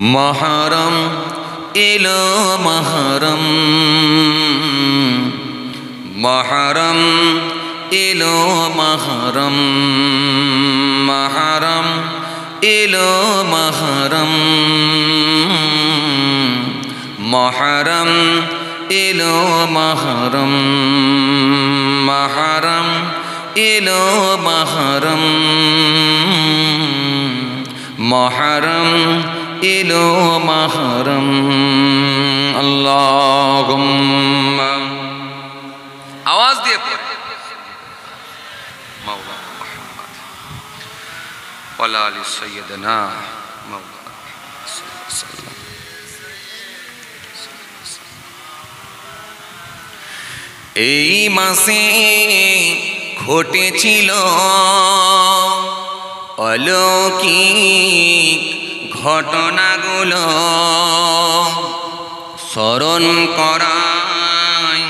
محرم إلى محرم محرم إلى محرم محرم إلى محرم محرم إلى محرم محرم إلى محرم محرم إلى محرم اللهم आवाज दिए पढ़े मौलाना मोहम्मद वाला अली सैयदना मौलाना এই মাসে ঘটেছিল অলৌকিক ঘটনাগুলো স্মরণ করায়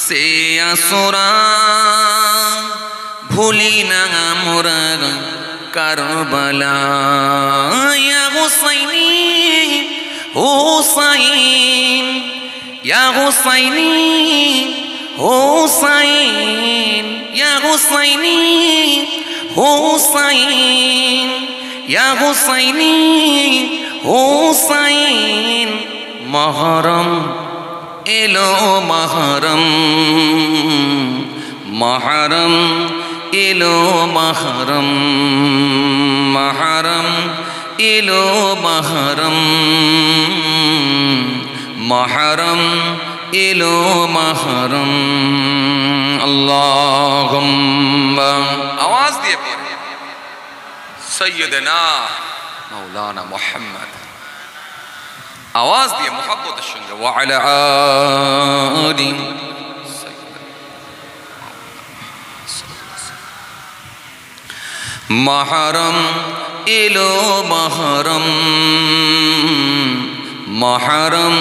সে আসরা ভুলি না আমরা কারবালা ইয়া হুসাইনি হুসাইন ইয়া হুসাইনি হুসাইন ইয়া হুসাইনি হুসাইন ইয়া হুসাইনি হুসাইন মহরম এলো মহরম মহরম এলো মহরম মহরম এলো মহরম মহরম এলো মহরম আল্লাহুম্মা আওয়াজ দিয়ে পড়ে সৈয়দনা মৌলানা মুহাম্মদ आवाज दिए मोहब्बत संगे वाला आदि महरम इलो महरम महरम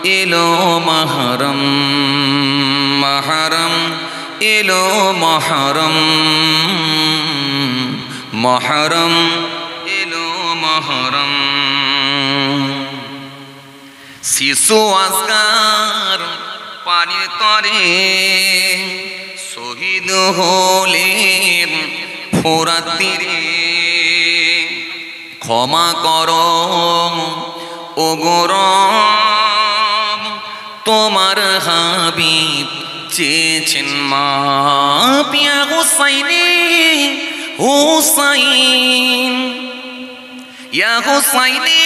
इलो महरम महरम इलो महरम महरम इलो महरम শিশু আজকার পানির তরে শহীদ হলেন ফোরাত তীরে ক্ষমা করো ওগো রব তোমার হাবিব চেয়েছেন মাপ ইয়া হুসাইনি হুসাইন ইয়া হুসাইনি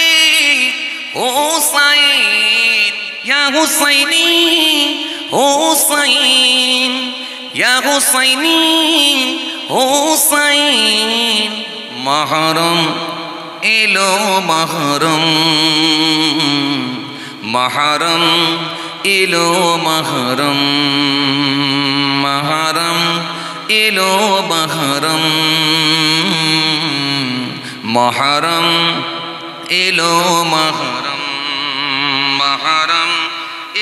হুসাইন ইয়া হুসাইনি হুসাইন ইয়া হুসাইনি হুসাইন মহরম এলো মহরম মহরম এলো মহরম মহরম এলো মহরম মহরম এলো মহরম মহরম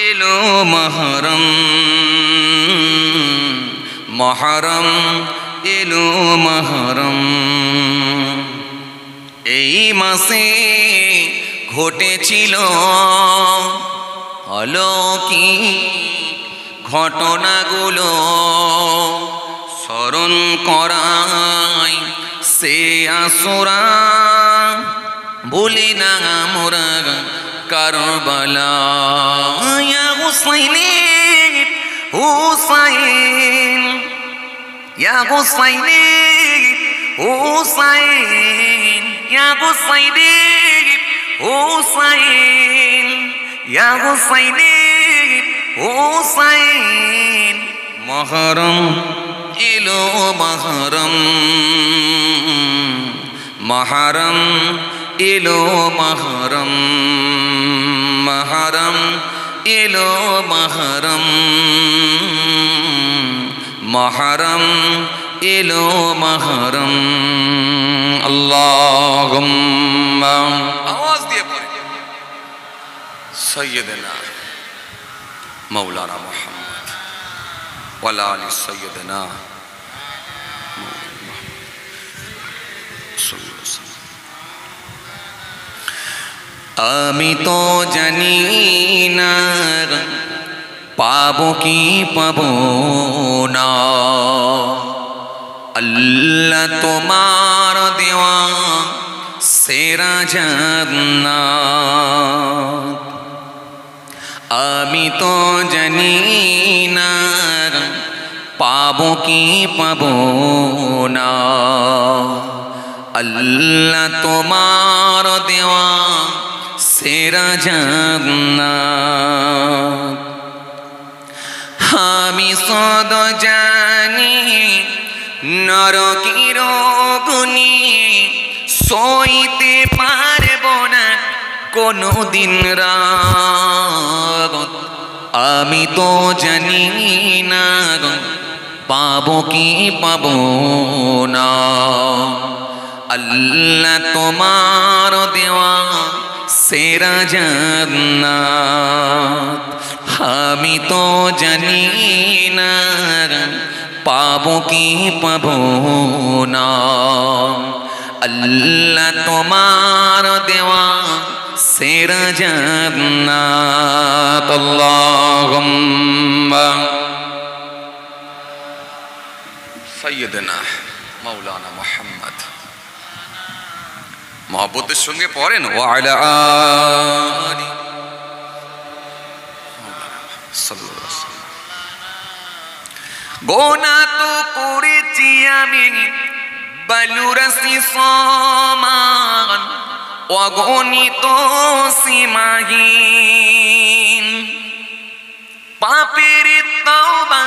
এলো মহরম মহরম এলো মহরম এই মাসে ঘটেছিল অলৌকিক ঘটনাগুলো স্মরণ করায় সে আসরা ভুলি না আমরা কারবালা ইয়া হুসাইনি হুসাইন ইয়া হুসাইনি হুসাইন ইয়া হুসাইনি হুসাইন ইয়া হুসাইনি হুসাইন মহরম এলো মহরম মহরম এলো মহরম মহরম এলো মহরম মহরম এলো মহরম আল্লাহুম্মা আওয়াজ দিয়ে পড়ে সৈয়দনা মৌলানা মুহাম্মদ ওয়ালা আলি সৈয়দনা আমি তো জানি না পাবো কি পাবো না, আল্লাহ তোমার দেওয়া সেরা জান্নাত। আমি তো জানি না পাবো কি পাবো না, আল্লাহ তোমার দেওয়া সেরা জান্নাত। আমি সদ জানি নরকের অগ্নি সইতে পারব না কোনো দিন রাত। আমি তো জানি না পাবো কি পাবো না, আল্লাহ তোমার দেওয়া সেরা জান্নাত। আমি তো জানি না পাবো কি পাবো না, আল্লাহ তোমার দেওয়া সেরা জান্নাত। আল্লাহুম্মা সাইয়্যিদানা মাওলানা মুহাম্মদ। মহব্বতের সঙ্গে পড়েন ওয়া আলা আলি সাল্লাল্লাহু আলাইহি ওয়াসাল্লাম। গোনা তো করেছি আমি বালুরাসি সমান, অগণিত সীমাহীন। পাপের তওবা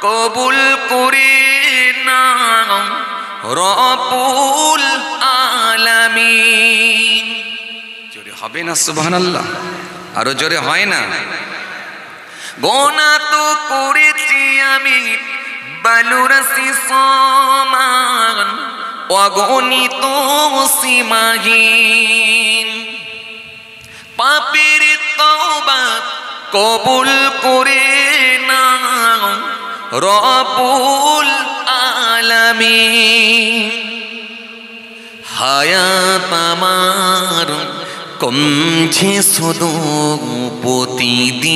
কবুল করে নাও রব্বুল আলামিন। জোরে হবে না সুবহানাল্লাহ? আরো জোরে হয় না? গোনা তো করেছি আমি বালুরাসি সমান, অগণিত সীমাহীন। পাপের তওবা কবুল করে নাও রব্বুল আলামিন। হায়াত আমার কমছে শুধু প্রতিদিন,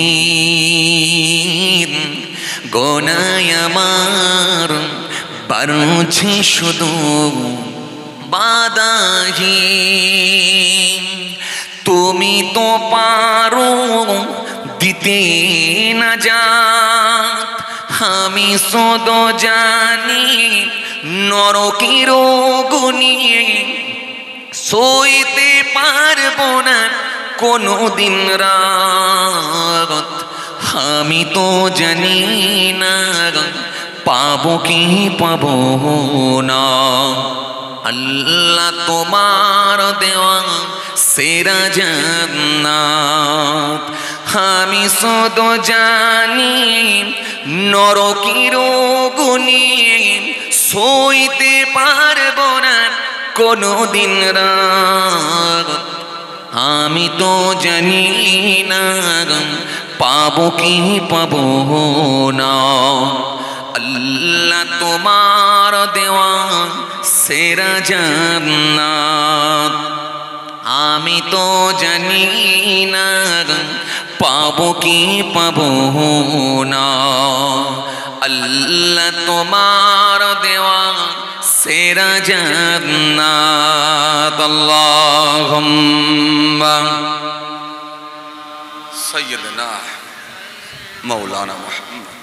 গোনায় আমার বাড়ছে শুধু বাধাহীন। তুমি তো পারো দিতে না জাত, আমি সদ জানি নরকের অগ্নি সইতে পারবো না কোনো দিন রাত। আমি তো জানি না পাবো কি পাবো না, আল্লাহ তোমার দেওয়া সেরা জান্নাত। আমি সদ জানি নরকের অগ্নি সইতে পারবো না কোনো দিন রাত। আমি তো জানি না পাবো কি পাবো না, আল্লাহ তোমার দেওয়া সেরা জান্নাত। আমি তো জানি না পাবো কি পাবো না, আল্লাহ তোমার দেওয়া সেরা জান্নাত। আল্লাহুম্মা সাইয়্যিদানা মাওলানা মুহাম্মদ।